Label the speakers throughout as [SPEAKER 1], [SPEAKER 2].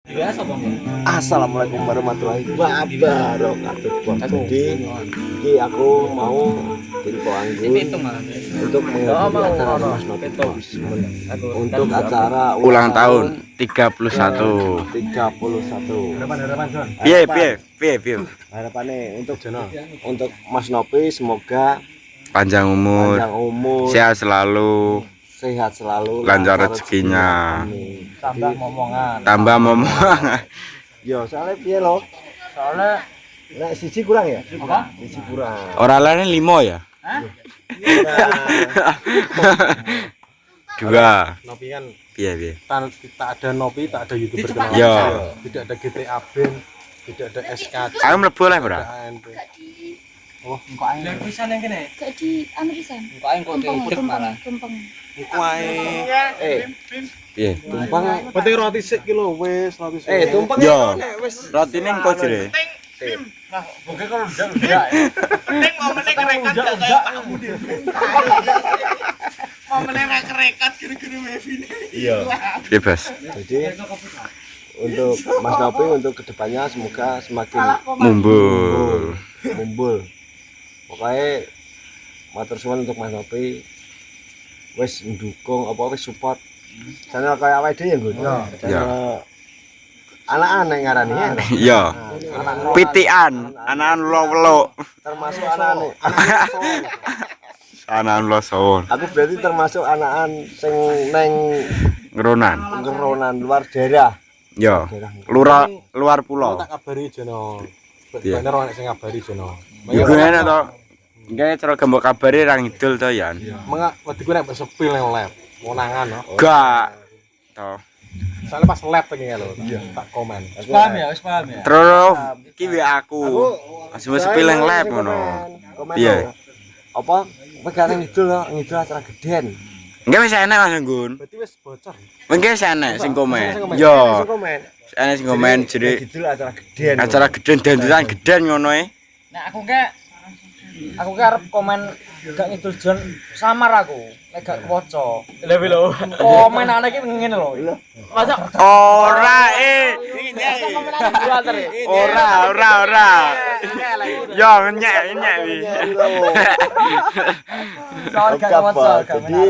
[SPEAKER 1] Ya, sapa
[SPEAKER 2] Assalamualaikum warahmatullahi wabarakatuh. Jadi aku mau info anggun untuk menghadiri acara Mas Nopi Bos. Untuk acara
[SPEAKER 3] ulang tahun 31. Piye.
[SPEAKER 2] Harapannya untuk Mas Nopi semoga
[SPEAKER 3] Panjang umur, sehat selalu, lancar rezekinya. Tambah momongan.
[SPEAKER 2] Yo, soalnya piye lo? Soalnya nek siji kurang ya?
[SPEAKER 1] Apa?
[SPEAKER 2] Siji kurang.
[SPEAKER 3] Orang lain 5 ya?
[SPEAKER 1] Hah?
[SPEAKER 3] Dua.
[SPEAKER 4] Nopi kan
[SPEAKER 3] Piye.
[SPEAKER 4] tak ada Nopi, tak ada YouTuber kenal.
[SPEAKER 3] Yo.
[SPEAKER 4] Tidak ada GTA Ben, tidak ada SKC.
[SPEAKER 3] Aku mlebu lah, Bro.
[SPEAKER 4] Oh,
[SPEAKER 1] Engko ae. Lah pisan yang kene.
[SPEAKER 5] Gak di anu pisan.
[SPEAKER 1] Engko ae kok diutek malah.
[SPEAKER 5] Tumpeng.
[SPEAKER 4] iku ae.
[SPEAKER 3] Piye?
[SPEAKER 2] Tumpang.
[SPEAKER 4] Penting roti sik ki lho wis, roti sik.
[SPEAKER 2] Tumpang
[SPEAKER 3] Yo. Rotine engko jere.
[SPEAKER 1] Oke kalau udah. Penting momennya kerekat gak kayak pakmu dia. Momennya kerekat gini-gini wifi ini.
[SPEAKER 2] Iya.
[SPEAKER 3] Bebas.
[SPEAKER 2] Jadi untuk Mas Nopi untuk kedepannya semoga semakin mumbul. Pokoknya matur suwun untuk Mas Nopi wis mendukung apa wis support channel kayak awake dhewe ya, Nggun.
[SPEAKER 3] Ya.
[SPEAKER 2] Anak-anak yang ngarani ya.
[SPEAKER 3] Yo. Pitian, anakan lo.
[SPEAKER 2] Termasuk anak-anak.
[SPEAKER 3] Anakan lo sawon.
[SPEAKER 2] Aku berarti termasuk anak-anak sing neng
[SPEAKER 3] Ngeronan.
[SPEAKER 2] luar daerah.
[SPEAKER 3] Yo. Luar pulau.
[SPEAKER 4] Tak kabari jono.
[SPEAKER 3] Iya.
[SPEAKER 4] Bener nek sing ngabari jono.
[SPEAKER 3] Iku enak to. Nggih cara gembok kabari ra ngidul to, Yan.
[SPEAKER 4] Wediku nek sepil nang lab, monangan no.
[SPEAKER 3] Gak. To.
[SPEAKER 4] Soalnya pas lab pengen lho, tak komen.
[SPEAKER 1] Wis paham ya.
[SPEAKER 3] Terus iki aku. Masih sepil yang lab ngono. Iya.
[SPEAKER 2] Apa pegangan ngidul acara geden.
[SPEAKER 3] Enggak wis enak Mas Nggun.
[SPEAKER 4] Berarti wis bocor.
[SPEAKER 3] Mengke wis enak sing komen. Yo. Enak sing komen jadi
[SPEAKER 2] Ngidul acara geden.
[SPEAKER 3] acara geden dandutan geden ngono e.
[SPEAKER 1] Nah aku arep komen gak ngidul Jon samar aku. Nek gak kewaca. Lha lho. Komen ana iki ngene lho. Masa
[SPEAKER 3] Ora ora. Yo nyek wi.
[SPEAKER 1] soal gak kewaca gak
[SPEAKER 2] Jadi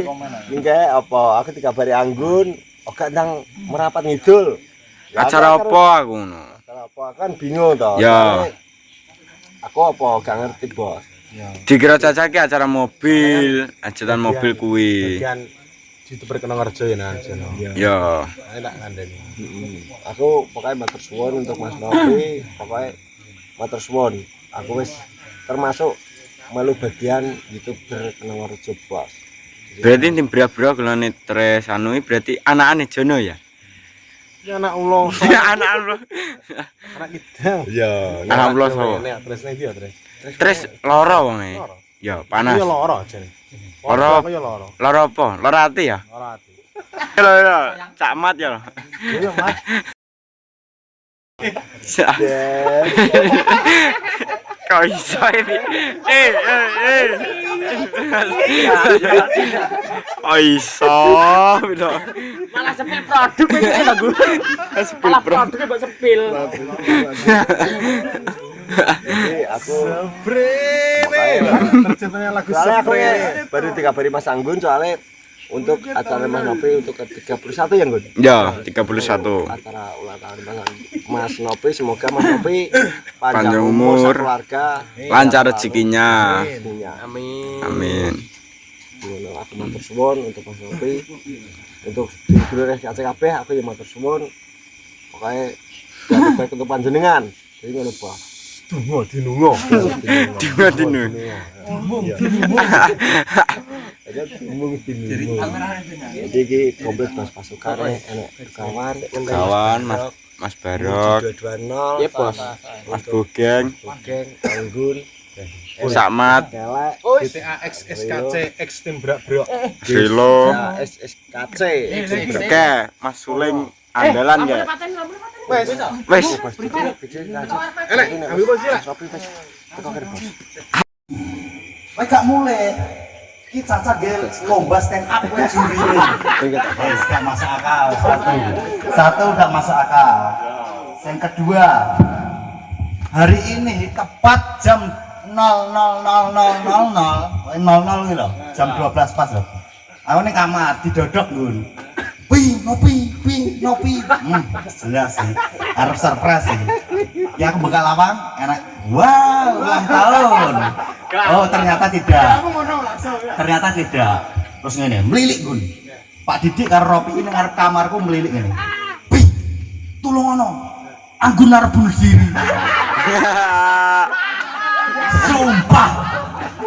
[SPEAKER 2] mingke apa aku dikabari Anggun oga nang merapat ngidul.
[SPEAKER 3] Acara apa aku ngono?
[SPEAKER 2] Acara apa kan bingung to.
[SPEAKER 3] Ya.
[SPEAKER 2] Aku apa gak ngerti, Bos.
[SPEAKER 3] Dikira Caca ki acara mobil, ajutan mobil kuwi.
[SPEAKER 4] Bagian YouTuber kena ngerjo ya nang jono.
[SPEAKER 3] Yo.
[SPEAKER 4] Enak ngandani.
[SPEAKER 2] Aku pokoknya matur suwun untuk Mas Nopi, pokoknya matur suwun. Aku wis termasuk melu bagian YouTuber kena ngerjo, Bos.
[SPEAKER 3] Berarti tim bra-bra kulone tres anu berarti anakane Jono ya?
[SPEAKER 4] Ya anak ulo.
[SPEAKER 3] Anak lu.
[SPEAKER 4] Anak kidang.
[SPEAKER 2] Ya,
[SPEAKER 3] Anak ulo sapa?
[SPEAKER 4] Nek tresne iki ya tres.
[SPEAKER 3] Tres loro wong e. Ya panas.
[SPEAKER 4] Iya loro jane.
[SPEAKER 3] Loro.
[SPEAKER 4] Apa ya loro?
[SPEAKER 3] Loro apa? Loro ati ya?
[SPEAKER 4] Loro ati.
[SPEAKER 3] Lho, cak mat ya.
[SPEAKER 2] iya, Mas.
[SPEAKER 3] Kok iso iki? Oh iso, gitu.
[SPEAKER 1] malah sepil produk iki lho, Gu.
[SPEAKER 3] Sepil
[SPEAKER 1] Produknya mbok sepil.
[SPEAKER 2] Jadi aku
[SPEAKER 4] Terjemahnya lagu
[SPEAKER 2] soalnya aku baru dikabari Mas Anggun soalnya untuk acara Mas Nopi untuk ke-31 ya, Nggun?
[SPEAKER 3] Ya, 31.
[SPEAKER 2] Acara ulang tahun Mas Nopi, semoga Mas Nopi
[SPEAKER 3] Panjang umur,
[SPEAKER 2] keluarga,
[SPEAKER 3] lancar rezekinya.
[SPEAKER 4] Amin.
[SPEAKER 3] Amin.
[SPEAKER 2] Aku matur suwun untuk Mas Nopi, untuk dulur SKCKB aku ya matur suwun. Pokoknya yang terbaik untuk panjenengan. Jadi ngono, Bos.
[SPEAKER 4] Dinungo.
[SPEAKER 3] Dino.
[SPEAKER 2] Jadi iki komplit Mas pasukan enek kawan
[SPEAKER 3] Mas Barok,
[SPEAKER 2] 220.
[SPEAKER 4] Iya, Bos.
[SPEAKER 3] Mas Bogeng,
[SPEAKER 2] Geng Anggun,
[SPEAKER 3] Sakmat,
[SPEAKER 2] Kelek,
[SPEAKER 4] GTA X SKC X tim brak-brak.
[SPEAKER 3] Silo,
[SPEAKER 2] SKC.
[SPEAKER 3] Oke, Mas Suling andalan ya. Wes.
[SPEAKER 4] Enak, ambil posisi lah.
[SPEAKER 2] Wes gak mulai.
[SPEAKER 5] Ki Caca gel lomba stand up kowe jurine. Wis gak masuk akal satu gak masuk akal. Yang kedua, hari ini tepat jam 00.00 gitu loh, jam 12 pas loh. Aku ning kamar didodok Gun. Ngopi. Jelas sih, harus surprise sih. Ya aku buka lawang, enak. Wow, ulang tahun. Oh ternyata tidak. Terus ngene, melilik Gun. Pak Didik karo Ropi ini ngarep kamarku melilik ngene. Pi, tulung ono. Anggun arep bunuh diri. Sumpah.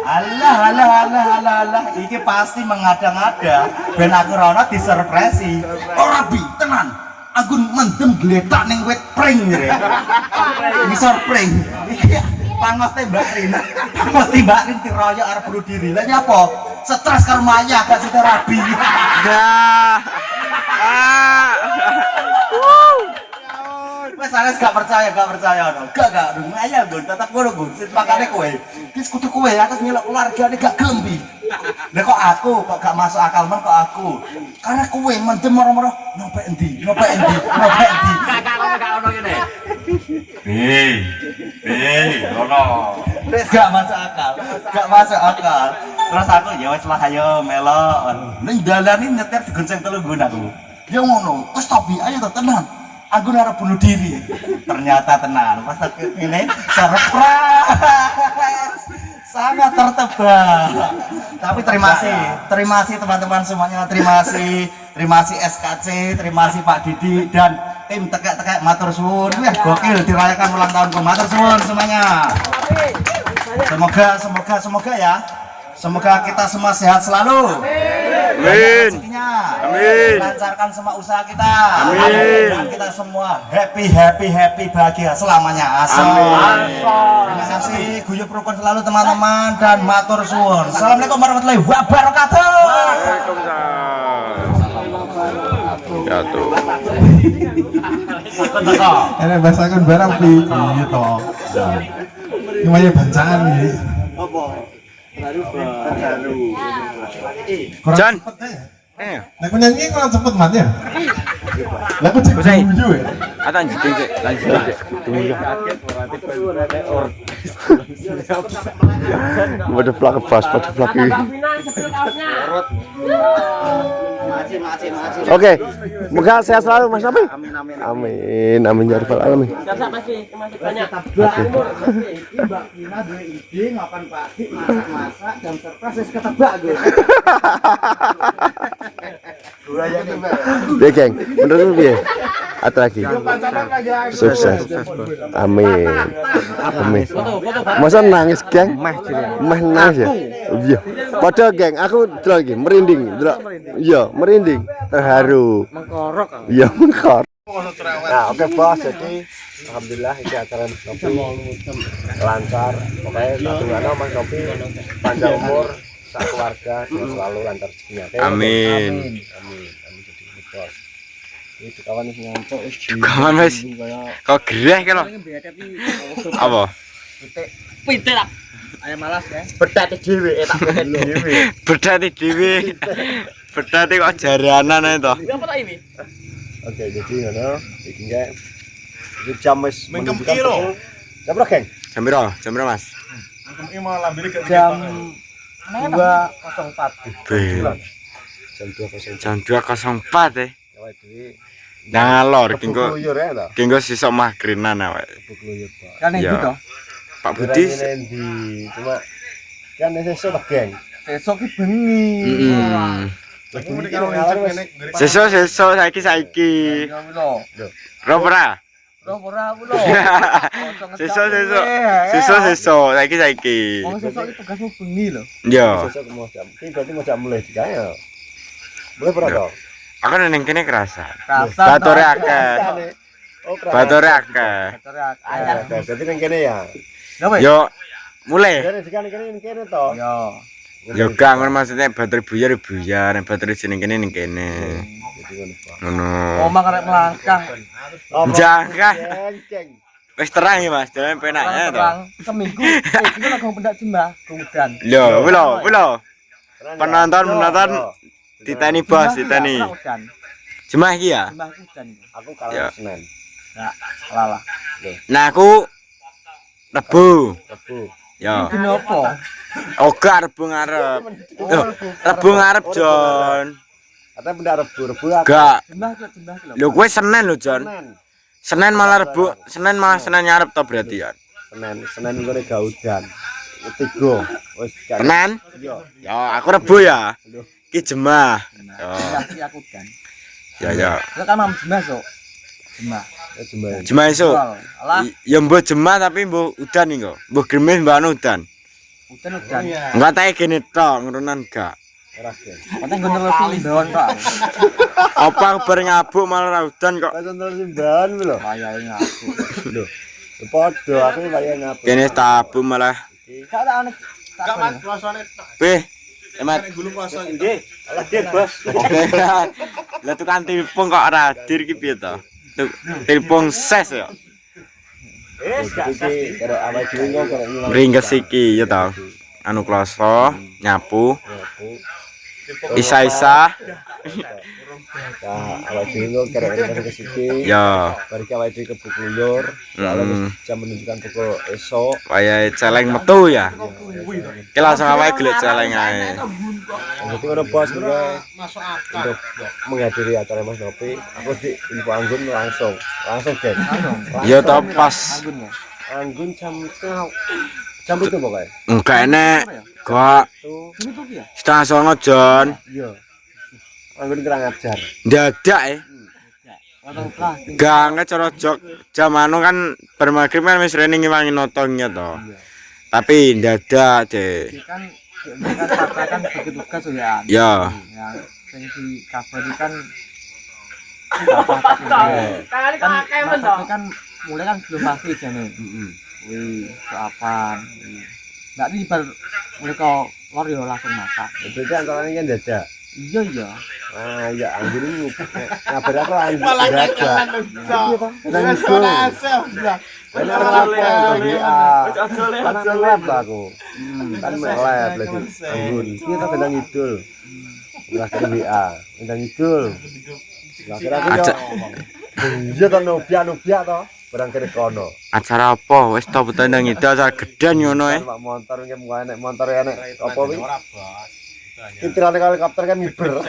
[SPEAKER 5] Alah. Iki pasti mengada-ngada ben aku rono disurpresi. Ora bi, tenan. Anggun mendem gletak ning wit pring jere. Ngisor pring. Iki pangos Mbak Rin. Pangos Mbak Rin diroyok arep bunuh diri. Lah nyapa? Stres karo Maya gak sida rabi. Wes sanes gak percaya no. Gak Maya Gun, tetep ngono Gun. Makane kowe iki kudu kowe atas nyelok keluargane gak gelem bi. Lah kok aku kok gak masuk akal men kok aku. Karena kowe mendem moro-moro nopek endi. Gak ono ngene. Ono. Wis gak masuk akal. Terus aku ya wis lah ayo melok. Ning dalane nyetir digonceng telu nggon aku. Ya ngono, wis topi ayo to tenan. Aku harus bunuh diri. Ternyata tenan. Pas ini surprise. Sangat tertebak. Tapi terima kasih teman-teman semuanya. Terima kasih SKC, terima kasih Pak Didi dan tim tekek-tekek matur suwun. Wah, gokil dirayakan ulang tahun matur suwun semuanya. Semoga ya. Semoga kita semua sehat selalu.
[SPEAKER 3] Amin.
[SPEAKER 5] Lancarkan semua usaha kita.
[SPEAKER 3] Amin.
[SPEAKER 5] Dan kita semua happy bahagia selamanya. Terima kasih, guyub rukun selalu teman-teman dan matur suwun. Assalamualaikum warahmatullahi wabarakatuh.
[SPEAKER 3] Waalaikumsalam. Ya tuh.
[SPEAKER 4] Ini bahasakan barang di gitu. Gimana bacaan ini?
[SPEAKER 3] Jan.
[SPEAKER 4] Aku nyanyi kurang cepet mat ya. Lah aku cek dulu ya.
[SPEAKER 3] Atan jeng sik, lanjut sik. Pada plak pas, pada plak iki. Oke, semoga sehat selalu Mas Nabi. Amin ya rabbal alamin.
[SPEAKER 1] Masih banyak.
[SPEAKER 5] Mbak Kina duwe ide ngapain Pak Dik masak dan surprise ketebak gue.
[SPEAKER 2] Ya geng, menurut piye? Atau lagi? Sukses. Amin. Masa nangis geng? Meh nangis ya? Iya. Padahal geng, aku delok iki merinding, delok. Iya, merinding, terharu.
[SPEAKER 1] Mengkorok.
[SPEAKER 2] Iya, mengkorok. Nah, oke bos, jadi alhamdulillah ini acara Mas Nopi lancar. Pokoknya satu anak Mas Nopi panjang umur, sak keluarga dan selalu lancar rezekinya.
[SPEAKER 3] Amin.
[SPEAKER 2] Jadi bos. Ini kawan wis ngantuk wis.
[SPEAKER 3] Kawan wis. Kok gereh ki lho. Apa?
[SPEAKER 1] Pitik lah. Ayo malas ya.
[SPEAKER 2] Bedate dhewe, tak bedate dhewe.
[SPEAKER 3] Bedate dhewe. Bedate kok jaranan ae to.
[SPEAKER 1] Ya apa tak ini?
[SPEAKER 2] Oke, jadi ngono, iki gak. Iki jam wis
[SPEAKER 4] Mengkem
[SPEAKER 2] menunjukkan
[SPEAKER 4] piro?
[SPEAKER 2] pukul. Jam berapa, Geng?
[SPEAKER 3] Jam piro? Jam piro, Mas?
[SPEAKER 1] Jam 2.04.
[SPEAKER 3] Bel.
[SPEAKER 2] Jam 2.00.
[SPEAKER 3] Jam 2.04 ya.
[SPEAKER 2] Awake dhewe
[SPEAKER 3] Ngalor kengko
[SPEAKER 2] kluyur ya to.
[SPEAKER 3] kengko sisok magrinan awake.
[SPEAKER 2] Kluyur, Pak.
[SPEAKER 1] Kan
[SPEAKER 3] Iya.
[SPEAKER 1] itu toh.
[SPEAKER 3] Pak Budi.
[SPEAKER 2] Nendi, cuma kan sesuk to, Geng.
[SPEAKER 1] Besok ki bengi.
[SPEAKER 3] Sesuk saiki. Ropra.
[SPEAKER 1] Ora pulo.
[SPEAKER 3] Sesuk saiki.
[SPEAKER 1] Wong sesuk iki tugasmu bengi lho.
[SPEAKER 3] Yo.
[SPEAKER 2] Sesuk mau jam. Iki berarti mau jam mulai digawe. Mulai berapa?
[SPEAKER 3] Aku neng kene kerasa.
[SPEAKER 1] Kerasa,
[SPEAKER 3] Batore akeh.
[SPEAKER 2] Oh,
[SPEAKER 3] Batore akeh.
[SPEAKER 2] Berarti nang kene ya.
[SPEAKER 3] Yo mulai.
[SPEAKER 2] Kene dikane kene to.
[SPEAKER 1] Yo.
[SPEAKER 3] Yo gak ngono maksudnya baterai buyar, baterai sini kene ning kene.
[SPEAKER 2] Jadi ngono, Pak.
[SPEAKER 3] Ngono.
[SPEAKER 1] Omah karek melangkah.
[SPEAKER 3] Jangan.
[SPEAKER 2] Ceng.
[SPEAKER 3] Wis terang ya Mas, jalan penak ya to.
[SPEAKER 1] Seminggu. Iki lagi pendak jembah, udan.
[SPEAKER 3] Lho, lho. penonton titeni bos, titeni.
[SPEAKER 1] Jemah udan.
[SPEAKER 3] Jemah iki ya.
[SPEAKER 1] Jemah udan.
[SPEAKER 2] Aku kalah
[SPEAKER 3] Ya.
[SPEAKER 2] Senin.
[SPEAKER 1] Ya, lala.
[SPEAKER 3] Nah aku Rebu.
[SPEAKER 2] Rebu.
[SPEAKER 3] Ya.
[SPEAKER 1] Dino apa?
[SPEAKER 3] Oga Rebu ngarep. Loh, Rebu ngarep Jon.
[SPEAKER 2] Katanya benda Rebu aku.
[SPEAKER 3] Gak.
[SPEAKER 1] Jemah ki lho.
[SPEAKER 3] Lho kowe Senin lho Jon.
[SPEAKER 2] Senin.
[SPEAKER 3] Senin malah Rebu, Senin ngarep to berarti ya.
[SPEAKER 2] Senin ngene gak udan. Tiga. Wis gak.
[SPEAKER 3] Senin?
[SPEAKER 2] Iya.
[SPEAKER 3] Ya aku Rebu ya. Ki Jemah. Ya.
[SPEAKER 1] Jemah ki aku udan.
[SPEAKER 3] Ya.
[SPEAKER 1] Lah kan mam jemah sok. Jemah.
[SPEAKER 2] Ya jemah.
[SPEAKER 3] Jemah esuk.
[SPEAKER 1] Alah,
[SPEAKER 3] Ya mbok Jemah tapi mbok udan iki kok. Mbok Grimis mbok anu udan.
[SPEAKER 1] udan.
[SPEAKER 3] Enggak tak kene tok ngurunan gak.
[SPEAKER 2] Ora gen.
[SPEAKER 1] Katanya gue nelusi bawon kok.
[SPEAKER 3] Apa aku bareng ngabuk malah ra udan kok.
[SPEAKER 2] Wis nonton simbahan lho.
[SPEAKER 1] Wayahe aku.
[SPEAKER 2] Lho. Padha aku wayahe ngapa.
[SPEAKER 3] Kene tabu malah.
[SPEAKER 1] Gak tak anek. Gak mas.
[SPEAKER 3] Pe. Emat.
[SPEAKER 2] Nggih. Alah gen, Bos.
[SPEAKER 3] Lah tukang telepon kok ora hadir ki piye to? Telepon ses ya.
[SPEAKER 2] Iki karo awake dhewe kok karo ngilang.
[SPEAKER 3] Ringkes iki ya to. Anu kloso, nyapu, isa-isa.
[SPEAKER 2] Nah, awake dhewe kok karo ngilang ke siki.
[SPEAKER 3] Ya,
[SPEAKER 2] Bari awake dhewe ke Bukuyur. Soalnya jam menunjukkan pukul esok.
[SPEAKER 3] kaya celeng metu ya. Ki langsung awake gelek celeng ae.
[SPEAKER 2] Jadi ono bos juga untuk menghadiri acara Mas Nopi, aku di info Anggun langsung kan.
[SPEAKER 3] Ya to pas
[SPEAKER 1] Anggun ya.
[SPEAKER 2] Anggun jam itu pokoknya.
[SPEAKER 3] enggak enek. Kok
[SPEAKER 2] Tuh,
[SPEAKER 1] Ini tuh ya.
[SPEAKER 3] setengah songo Jon.
[SPEAKER 2] iya. Anggun kurang ajar.
[SPEAKER 3] Dadak
[SPEAKER 1] Atau lah.
[SPEAKER 3] Gak cara jok jam anu kan bermagrib kan wis rene ngiwangi notongnya to. Tapi dadak deh.
[SPEAKER 1] Dia kan partai kan begitu tugas ya.
[SPEAKER 3] Ya.
[SPEAKER 1] Yang sing di cover kan kan mulai kan belum pasti jane. Wih, apa? Nggak di bar mulai kau lor yo langsung masak.
[SPEAKER 2] Itu kan antara ini kan dadak.
[SPEAKER 1] Iya iya.
[SPEAKER 2] Ah, ya Anggun ini ngabar aku Anggun dadak. Dan itu. Karena apa? Karena lab aku. Kan lab lagi. Anggun. Kita kadang ngidul. Terakhir WA. Kadang ngidul. Terakhir aku yo. Iya to nubia to. Barang kene kono.
[SPEAKER 3] Acara apa? Wis to beto nang itu acara gedhen ngono
[SPEAKER 2] Pak motor iki mung enek motor enek apa wi? Kitirane helikopter kan ngiber.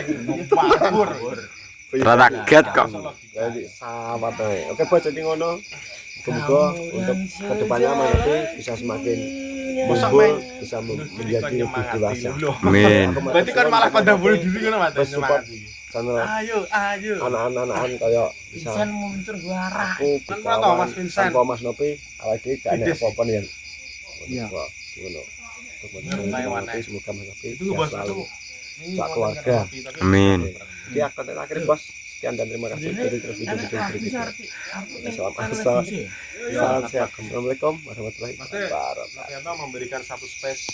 [SPEAKER 3] Rada kaget kok.
[SPEAKER 2] Jadi sama tuh. Oke bos jadi ngono. Semoga untuk kedepannya nanti bisa semakin mumpul, bisa menjadi lebih dewasa.
[SPEAKER 3] Amin.
[SPEAKER 6] Berarti kan malah pada boleh diri kan Mas.
[SPEAKER 2] Support channel
[SPEAKER 6] Ayo.
[SPEAKER 2] anak-anak kayak bisa
[SPEAKER 1] muncul gua arah.
[SPEAKER 2] aku
[SPEAKER 6] Kan ora tau, Mas Vincent.
[SPEAKER 2] tanpa Mas Nopi awake dhewe gak ada apa-apa nih.
[SPEAKER 1] Iya.
[SPEAKER 2] Ngono. Untuk Mas Nopi semoga Mas Nopi
[SPEAKER 6] Itu bos
[SPEAKER 2] selalu
[SPEAKER 6] itu.
[SPEAKER 2] sak keluarga.
[SPEAKER 3] Amin.
[SPEAKER 2] Jadi aku akhir bos. Sekian dan terima kasih dari video-video berikutnya. Salam sehat. Assalamualaikum warahmatullahi wabarakatuh.
[SPEAKER 6] Ternyata memberikan satu space